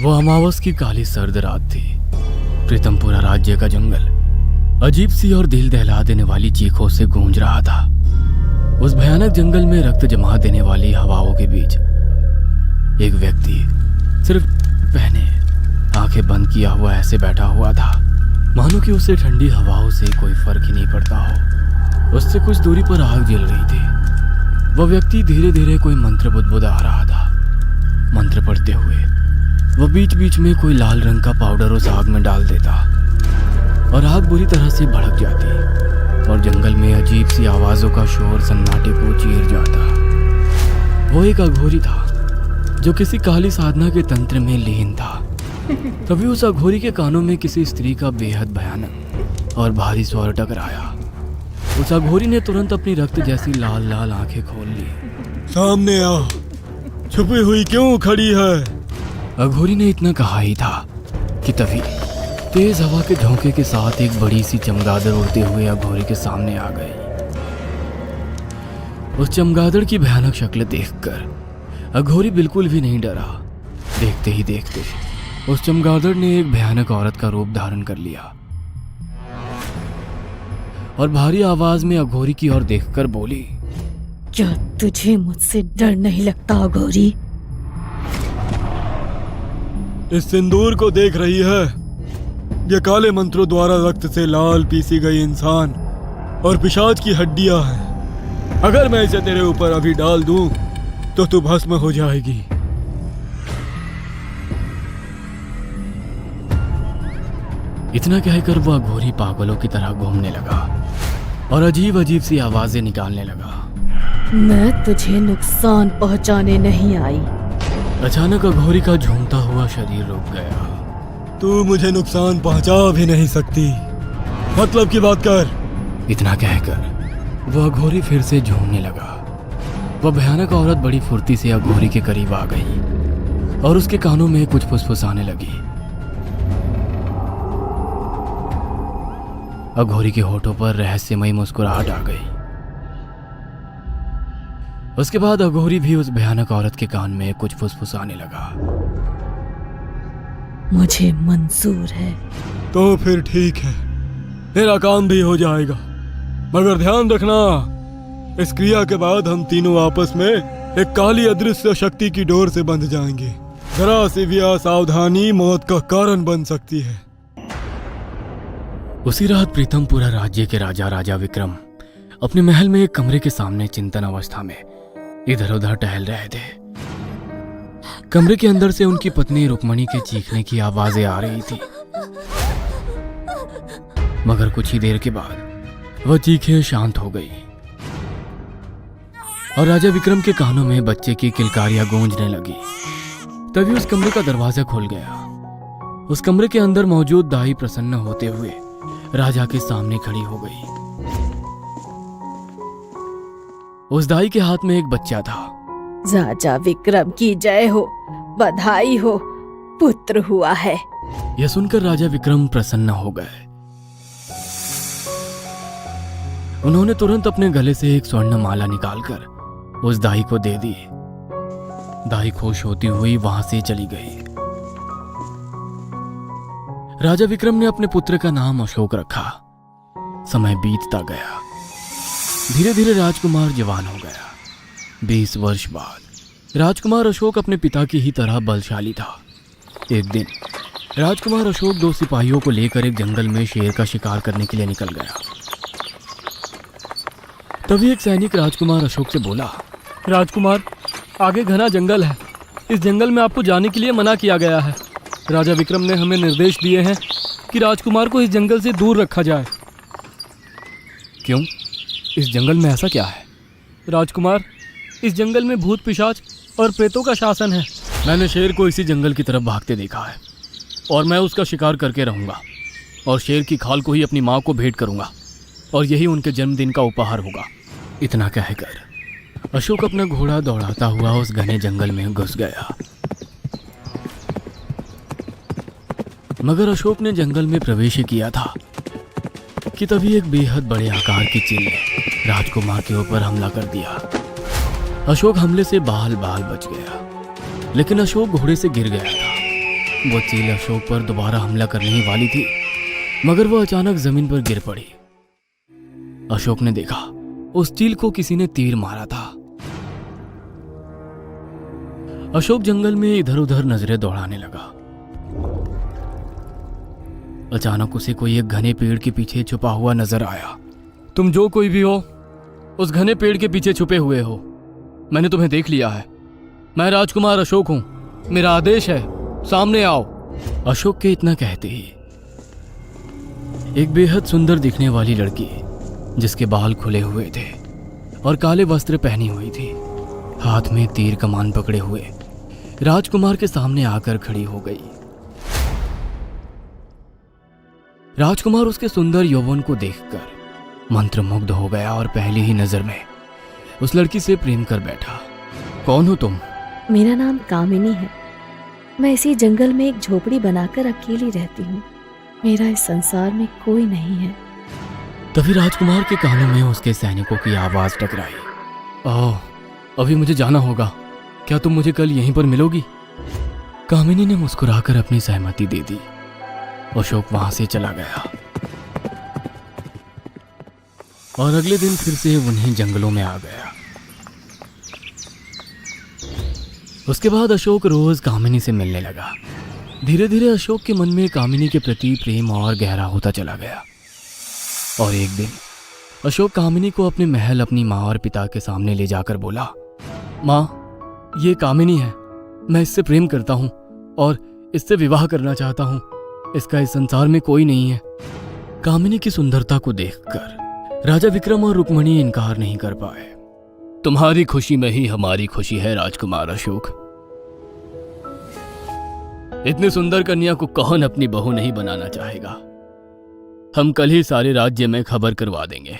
वो अमावस की काली सर्द रात थी। प्रीतमपुरा राज्य का जंगल अजीब सी और दिल दहला देने वाली चीखों से गूंज रहा था। उस भयानक जंगल में रक्त जमा देने वाली हवाओं के बीच एक व्यक्ति सिर्फ पहने आंखें बंद किया हुआ ऐसे बैठा हुआ था, मानो कि उसे ठंडी हवाओं से कोई फर्क ही नहीं पड़ता हो। उससे कुछ दूरी पर आग जल रही थी। वह व्यक्ति धीरे धीरे कोई मंत्र बुदबुदा रहा था। मंत्र पढ़ते हुए वह बीच बीच में कोई लाल रंग का पाउडर उस आग में डाल देता और आग बुरी तरह से भड़क जाती और जंगल में अजीब सी आवाजों का शोर सन्नाटे को चीर जाता। वो एक अघोरी था जो किसी काली साधना के तंत्र में लीन था। तभी उस अघोरी के कानों में किसी स्त्री का बेहद भयानक और भारी स्वर टकराया। उस अघोरी ने तुरंत अपनी रक्त जैसी लाल लाल आंखें खोल ली। सामने आ, छुपी हुई क्यों खड़ी है? अघोरी ने इतना कहा ही था कि तभी तेज हवा के झोंके के साथ एक बड़ी सी चमगादड़ उड़ते हुए अघोरी के सामने आ गई। उस चमगादड़ की भयानक शक्ल देखकर अघोरी बिल्कुल भी नहीं डरा। देखते ही देखते उस चमगादड़ ने एक भयानक औरत का रूप धारण कर लिया और भारी आवाज में अघोरी की ओर देखकर बोली, क्या तुझे मुझसे डर नहीं लगता अघोरी? इस सिंदूर को देख रही है? ये काले मंत्रों द्वारा रक्त से लाल पीसी गई इंसान और पिशाच की हड्डियां हैं। अगर मैं इसे तेरे ऊपर अभी डाल दूं तो तू भस्म हो जाएगी। इतना कहकर वह अघोरी पागलों की तरह घूमने लगा और अजीब अजीब सी आवाजें निकालने लगा। मैं तुझे नुकसान पहुंचाने नहीं आई। अचानक अघोरी का झूमता हुआ शरीर रुक गया। तू मुझे नुकसान पहुंचा भी नहीं सकती, मतलब की बात कर। इतना कहकर वह अघोरी फिर से झूमने लगा। वह भयानक औरत बड़ी फुर्ती से अघोरी के करीब आ गई और उसके कानों में कुछ फुसफुसाने लगी। अघोरी के होठों पर रहस्यमयी मुस्कुराहट आ गई। उसके बाद अघोरी भी उस भयानक औरत के कान में कुछ फुसफुसाने लगा। मुझे मंजूर है। तो फिर ठीक है, तेरा काम भी हो जाएगा, मगर ध्यान रखना, इस क्रिया के बाद हम तीनों आपस में एक काली अदृश्य शक्ति की डोर से बंध जाएंगे। जरा सी भी असावधानी मौत का कारण बन सकती है। उसी रात प्रीतमपुरा राज्य के राजा विक्रम अपने महल में एक कमरे के सामने चिंतन अवस्था में इधर उधर टहल रहे थे। कमरे के अंदर से उनकी पत्नी रुक्मणी के चीखने की आवाजें आ रही थी, मगर कुछ ही देर के बाद वह चीखें शांत हो गई और राजा विक्रम के कानों में बच्चे की किलकारियां गूंजने लगी। तभी उस कमरे का दरवाजा खुल गया। उस कमरे के अंदर मौजूद दाई प्रसन्न होते हुए राजा के सामने खड़ी हो गई। उस दाई के हाथ में एक बच्चा था। राजा विक्रम की जय हो, बधाई हो, पुत्र हुआ है। यह सुनकर राजा विक्रम प्रसन्न हो गए। उन्होंने तुरंत अपने गले से एक स्वर्ण माला निकालकर उस दाई को दे दी। दाई खुश होती हुई वहां से चली गई। राजा विक्रम ने अपने पुत्र का नाम अशोक रखा। समय बीतता गया। धीरे धीरे राजकुमार जवान हो गया। 20 वर्ष बाद राजकुमार अशोक अपने पिता की ही तरह बलशाली था। एक दिन राजकुमार अशोक 2 सिपाहियों को लेकर एक जंगल में शेर का शिकार करने के लिए निकल गया। तभी एक सैनिक राजकुमार अशोक से बोला, राजकुमार, आगे घना जंगल है, इस जंगल में आपको जाने के लिए मना किया गया है। राजा विक्रम ने हमें निर्देश दिए हैं कि राजकुमार को इस जंगल से दूर रखा जाए। क्यों? इस जंगल में ऐसा क्या है? राजकुमार, इस जंगल में भूत पिशाच और प्रेतों का शासन है। मैंने शेर को इसी जंगल की तरफ भागते देखा है और मैं उसका शिकार करके रहूंगा और शेर की खाल को ही अपनी माँ को भेंट करूंगा और यही उनके जन्मदिन का उपहार होगा। इतना कहकर अशोक अपना घोड़ा दौड़ाता हुआ उस घने जंगल में घुस गया। मगर अशोक ने जंगल में प्रवेश किया था कि तभी एक बेहद बड़े आकार की चील ने राजकुमार के ऊपर हमला कर दिया। अशोक हमले से बाल बाल बच गया, लेकिन अशोक घोड़े से गिर गया था वो चील अशोक पर दोबारा हमला करने ही वाली थी, मगर वो अचानक जमीन पर गिर पड़ी। अशोक ने देखा उस चील को किसी ने तीर मारा था। अशोक जंगल में इधर उधर नजरें दौड़ाने लगा। अचानक उसे कोई एक घने पेड़ के पीछे छुपा हुआ नजर आया। तुम जो कोई भी हो, उस घने पेड़ के पीछे छुपे हुए हो। मैंने तुम्हें देख लिया है। मैं राजकुमार अशोक हूं। मेरा आदेश है, सामने आओ। अशोक के इतना कहते ही एक बेहद सुंदर दिखने वाली लड़की, जिसके बाल खुले हुए थे और काले वस्त्र पहनी हुई थी, हाथ में तीर कमान पकड़े हुए राजकुमार के सामने आकर खड़ी हो गई। राजकुमार उसके सुंदर यौवन को देखकर मंत्रमुग्ध हो गया और पहली ही नजर में उस लड़की से प्रेम कर बैठा। कौन हो तुम? मेरा नाम कामिनी है। मैं इसी जंगल में एक झोपड़ी बनाकर अकेली रहती हूँ। मेरा इस संसार में कोई नहीं है। तभी राजकुमार के कानों में उसके सैनिकों की आवाज टकराई। ओह, अभी मुझे जाना होगा। क्या तुम मुझे कल यहीं पर मिलोगी? कामिनी ने मुस्कुराकर अपनी सहमति दे दी। अशोक वहां से चला गया और अगले दिन फिर से उन्हीं जंगलों में आ गया। उसके बाद अशोक रोज कामिनी से मिलने लगा। धीरे धीरे अशोक के मन में कामिनी के प्रति प्रेम और गहरा होता चला गया। और एक दिन अशोक कामिनी को अपने महल अपनी माँ और पिता के सामने ले जाकर बोला, माँ, ये कामिनी है। मैं इससे प्रेम करता हूँ और इससे विवाह करना चाहता हूँ। इसका इस संसार में कोई नहीं है। कामिनी की सुंदरता को देखकर राजा विक्रम और रुक्मणी इनकार नहीं कर पाए। तुम्हारी खुशी में ही हमारी खुशी है राजकुमार अशोक। इतनी सुंदर कन्या को कौन अपनी बहू नहीं बनाना चाहेगा। हम कल ही सारे राज्य में खबर करवा देंगे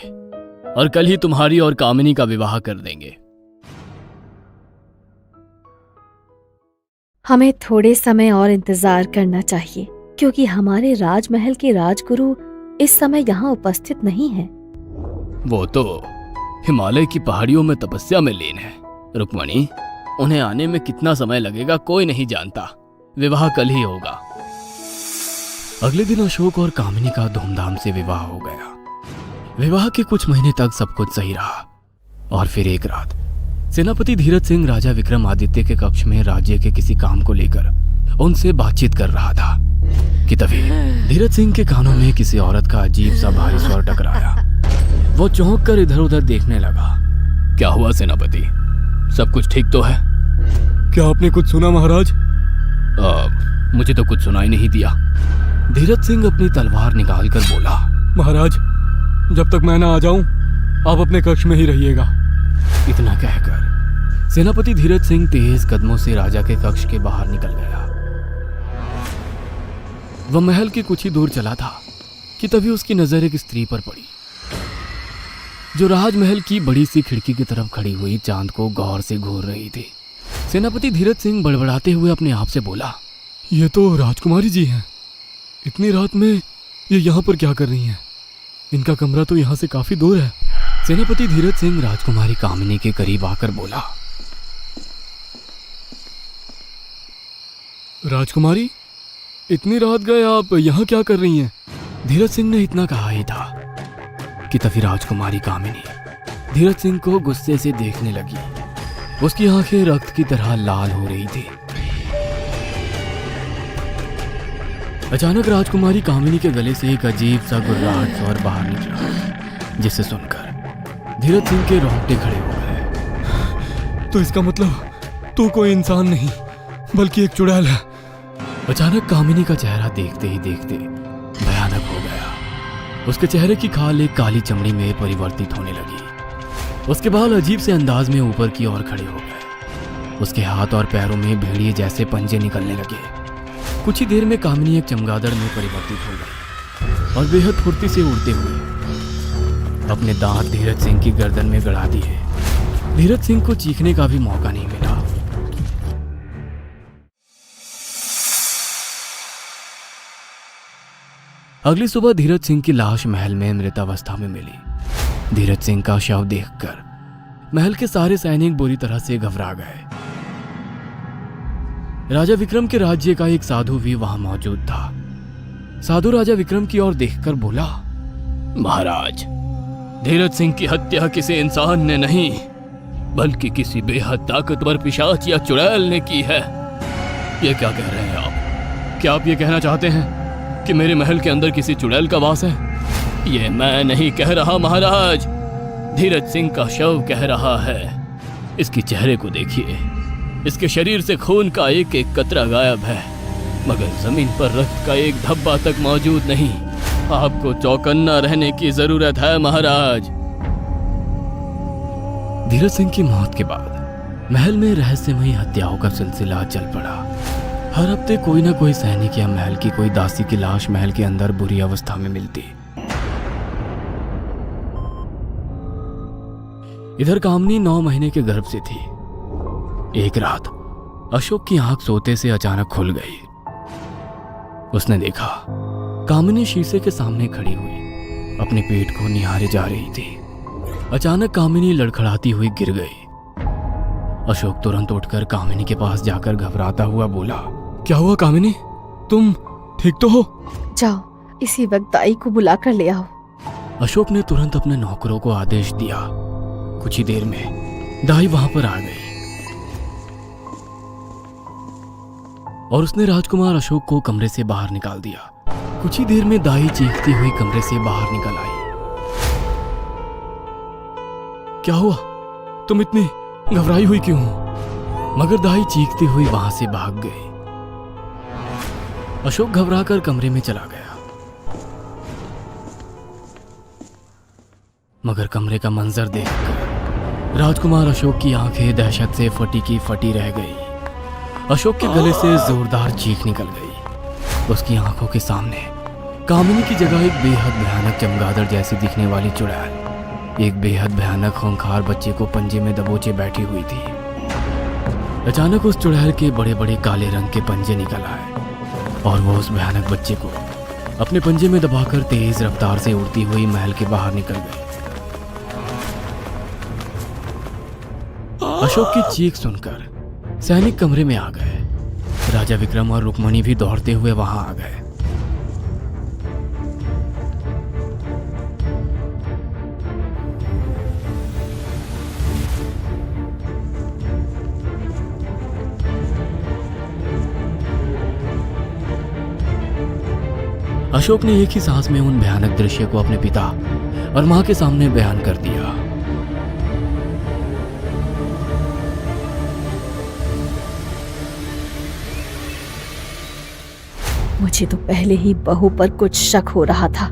और कल ही तुम्हारी और कामिनी का विवाह कर देंगे। हमें थोड़े समय और इंतजार करना चाहिए, क्योंकि हमारे राजमहल के राजगुरु इस समय यहाँ उपस्थित नहीं है। वो तो हिमालय की पहाड़ियों में तपस्या में लीन है रुक्मणी। उन्हें आने में कितना समय लगेगा कोई नहीं जानता। विवाह कल ही होगा। अगले दिन अशोक और कामिनी का धूमधाम से विवाह हो गया। विवाह के कुछ महीने तक सब कुछ सही रहा और फिर एक रात सेनापति धीरज सिंह राजा विक्रमादित्य के कक्ष में राज्य के किसी काम को लेकर उनसे बातचीत कर रहा था कि तभी धीरज सिंह के कानों में किसी औरत का अजीब सा भारी स्वर टकराया। वो चौंक कर इधर उधर देखने लगा। क्या हुआ सेनापति? सब कुछ ठीक तो है? क्या आपने कुछ सुना महाराज? मुझे तो कुछ सुनाई नहीं दिया। धीरज सिंह अपनी तलवार निकाल कर बोला, महाराज, जब तक मैं ना आ जाऊं आप अपने कक्ष में ही रहिएगा। इतना कहकर सेनापति धीरज सिंह तेज कदमों से राजा के कक्ष के बाहर निकल गया। वह महल के कुछ ही दूर चला था कि तभी उसकी नजर एक स्त्री पर पड़ी, जो राजमहल की बड़ी सी खिड़की की तरफ खड़ी हुई चांद को गौर से घूर रही थी। सेनापति धीरज सिंह बड़बड़ाते हुए अपने आप से बोला, ये तो राजकुमारी जी हैं। इतनी रात में ये यहाँ पर क्या कर रही हैं? इनका कमरा तो यहाँ से काफी दूर है। सेनापति धीरज सिंह राजकुमारी कामिनी के करीब आकर बोला, राजकुमारी, इतनी रात गए आप यहाँ क्या कर रही हैं? धीरज सिंह ने इतना कहा ही था कि तभी राजकुमारी कामिनी धीरज सिंह को गुस्से से देखने लगी। उसकी आंखें रक्त की तरह लाल हो रही थी। अचानक राजकुमारी कामिनी के गले से एक अजीब सा गुर्राहट स्वर बाहर निकला, जिसे सुनकर धीरज सिंह के रोंगटे खड़े हो गए। तो इसका मतलब तू कोई इंसान नहीं बल्कि एक चुड़ैल है। अचानक कामिनी का चेहरा देखते ही देखते भयानक हो गया। उसके चेहरे की खाल एक काली चमड़ी में परिवर्तित होने लगी। उसके बाल अजीब से अंदाज में ऊपर की ओर खड़े हो गए। उसके हाथ और पैरों में भेड़िए जैसे पंजे निकलने लगे। कुछ ही देर में कामिनी एक चमगादड़ में परिवर्तित हो गई और बेहद फुर्ती से उड़ते हुए अपने दांत धीरज सिंह की गर्दन में गड़ा दिए। धीरज सिंह को चीखने का भी मौका नहीं मिला। अगली सुबह धीरज सिंह की लाश महल में मृतावस्था में मिली। धीरज सिंह का शव देखकर महल के सारे सैनिक बुरी तरह से घबरा गए। राजा विक्रम के राज्य का एक साधु भी वहां मौजूद था। साधु राजा विक्रम की ओर देखकर बोला, महाराज, धीरज सिंह की हत्या किसी इंसान ने नहीं बल्कि किसी बेहद ताकतवर पिशाच या चुड़ैल ने की है। ये क्या कह रहे हैं आप? क्या आप ये कहना चाहते हैं कि मेरे महल के अंदर किसी चुड़ैल का वास है? ये मैं नहीं कह रहा महाराज, धीरज सिंह का शव कह रहा है। इसके चेहरे को देखिए, इसके शरीर से खून का एक एक कतरा गायब है, मगर जमीन पर रक्त का एक धब्बा तक मौजूद नहीं। आपको चौकन्ना रहने की जरूरत है महाराज। धीरज सिंह की मौत के बाद महल में रहस्यमयी हत्याओं का सिलसिला चल पड़ा। हर हफ्ते कोई ना कोई सैनिक या महल की कोई दासी की लाश महल के अंदर बुरी अवस्था में मिलती। इधर कामनी 9 महीने के गर्भ से थी। एक रात अशोक की आंख सोते से अचानक खुल गई। उसने देखा कामिनी शीशे के सामने खड़ी हुई अपने पेट को निहारे जा रही थी। अचानक कामिनी लड़खड़ाती हुई गिर गई। अशोक तुरंत उठकर कामिनी के पास जाकर घबराता हुआ बोला, क्या हुआ कामिनी, तुम ठीक तो हो? जाओ इसी वक्त दाई को बुला कर ले आओ। अशोक ने तुरंत अपने नौकरों को आदेश दिया। कुछ ही देर में दाई वहां पर आ गई और उसने राजकुमार अशोक को कमरे से बाहर निकाल दिया। कुछ ही देर में दाई चीखती हुई कमरे से बाहर निकल आई। क्या हुआ, तुम इतनी घबराई हुई क्यों हो? मगर दाई चीखती हुई वहां से भाग गई। अशोक घबराकर कमरे में चला गया, मगर कमरे का मंजर देखकर राजकुमार अशोक की आंखें दहशत से फटी की फटी रह गई। अशोक के गले से जोरदार चीख निकल गई। उसकी आंखों के सामने कामिनी की जगह एक बेहद भयानक चमगादड़ जैसी दिखने वाली चुड़ैल एक बेहद भयानक खूंखार बच्चे को पंजे में दबोचे बैठी हुई थी। अचानक उस चुड़ैल के बड़े बड़े काले रंग के पंजे निकल आए और वो उस भयानक बच्चे को अपने पंजे में दबाकर तेज रफ्तार से उड़ती हुई महल के बाहर निकल गई। अशोक की चीख सुनकर सैनिक कमरे में आ गए। राजा विक्रम और रुक्मणी भी दौड़ते हुए वहां आ गए। अशोक ने एक ही सांस में उन भयानक दृश्य को अपने पिता और मां के सामने बयान कर दिया। मुझे तो पहले ही बहू पर कुछ शक हो रहा था।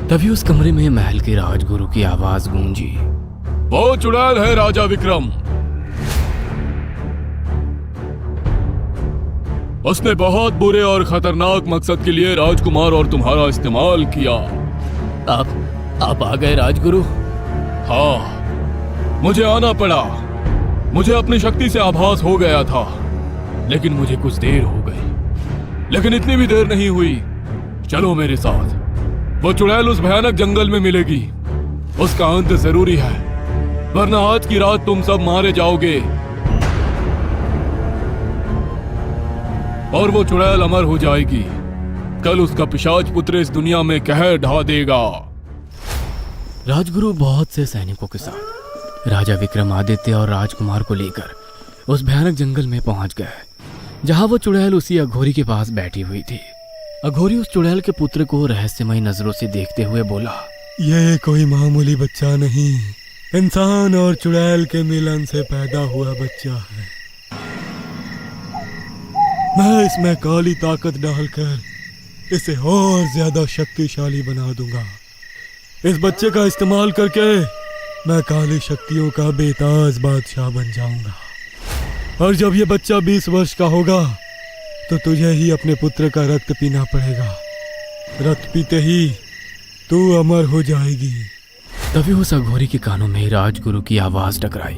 तभी उस कमरे में महल के राजगुरु की आवाज गूंजी, वो चुड़ैल है राजा विक्रम। उसने बहुत बुरे और खतरनाक मकसद के लिए राजकुमार और तुम्हारा इस्तेमाल किया। आप आ गए राजगुरु? हाँ, मुझे आना पड़ा। मुझे अपनी शक्ति से आभास हो गया था, लेकिन मुझे कुछ देर हो गई। लेकिन इतनी भी देर नहीं हुई। चलो मेरे साथ। वो चुड़ैल उस भयानक जंगल में मिलेगी। उसका अंत जरूरी है, वरना आज की रात तुम सब मारे जाओगे और वो चुड़ैल अमर हो जाएगी। कल उसका पिशाच पुत्र इस दुनिया में कहर ढा देगा। राजगुरु बहुत से सैनिकों के साथ राजा विक्रमादित्य और राजकुमार को लेकर उस भयानक जंगल में पहुंच गए, जहां वो चुड़ैल उसी अघोरी के पास बैठी हुई थी। अघोरी उस चुड़ैल के पुत्र को रहस्यमयी नजरों से देखते हुए बोला, ये कोई मामूली बच्चा नहीं, इंसान और चुड़ैल के मिलन से पैदा हुआ बच्चा है। मैं इसमें काली ताकत डालकर इसे और ज्यादा शक्तिशाली बना दूंगा। इस बच्चे का इस्तेमाल करके मैं काली शक्तियों का बेताज बादशाह बन जाऊंगा। और जब ये बच्चा 20 वर्ष का होगा तो तुझे ही अपने पुत्र का रक्त पीना पड़ेगा। रक्त पीते ही तू अमर हो जाएगी। तभी उस अघोरी के कानों में राजगुरु की आवाज टकराई,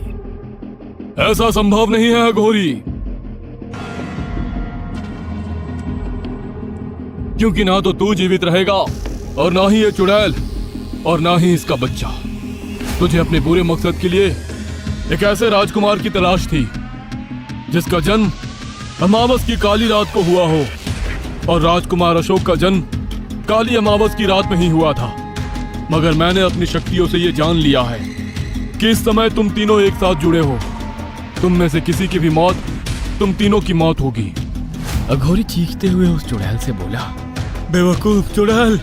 ऐसा संभव नहीं है अघोरी, क्योंकि ना तो तू जीवित रहेगा और ना ही ये चुड़ैल और ना ही इसका बच्चा। तुझे अपने बुरे मकसद के लिए एक ऐसे राजकुमार की तलाश थी जिसका जन्म अमावस की काली रात को हुआ हो, और राजकुमार अशोक का जन्म काली अमावस की रात में ही हुआ था। मगर मैंने अपनी शक्तियों से ये जान लिया है कि इस समय तुम तीनों एक साथ जुड़े हो। तुम में से किसी की भी मौत तुम तीनों की मौत होगी। अघोरी चीखते हुए उस चुड़ैल से बोला, बेवकूफ चुड़ैल,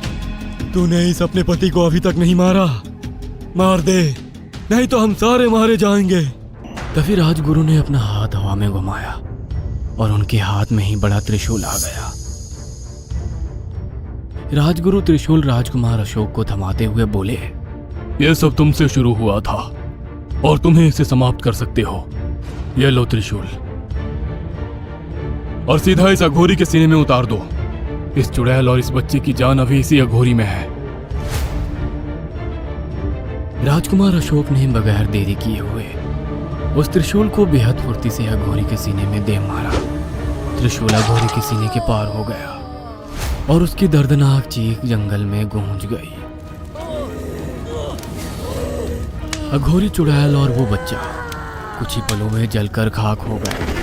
तूने इस अपने पति को अभी तक नहीं मारा। मार दे, नहीं तो हम सारे मारे जाएंगे। तभी राजगुरु ने अपना हाथ हवा में घुमाया और उनके हाथ में ही बड़ा त्रिशूल आ गया। राजगुरु त्रिशूल राजकुमार अशोक को थमाते हुए बोले, यह सब तुमसे शुरू हुआ था और तुम्हें इसे समाप्त कर सकते हो। यह लो त्रिशूल और सीधा इस अघोरी के सीने में उतार दो। इस चुड़ैल और इस बच्चे की जान अभी इसी अघोरी में है। राजकुमार अशोक ने बगैर देरी किए हुए उस त्रिशूल को बेहद फुर्ती से अघोरी के सीने में दे मारा। त्रिशूल अघोरी के सीने के पार हो गया और उसकी दर्दनाक चीख जंगल में गूंज गई। अघोरी चुड़ैल और वो बच्चा कुछ ही पलों में जलकर खाक हो गए।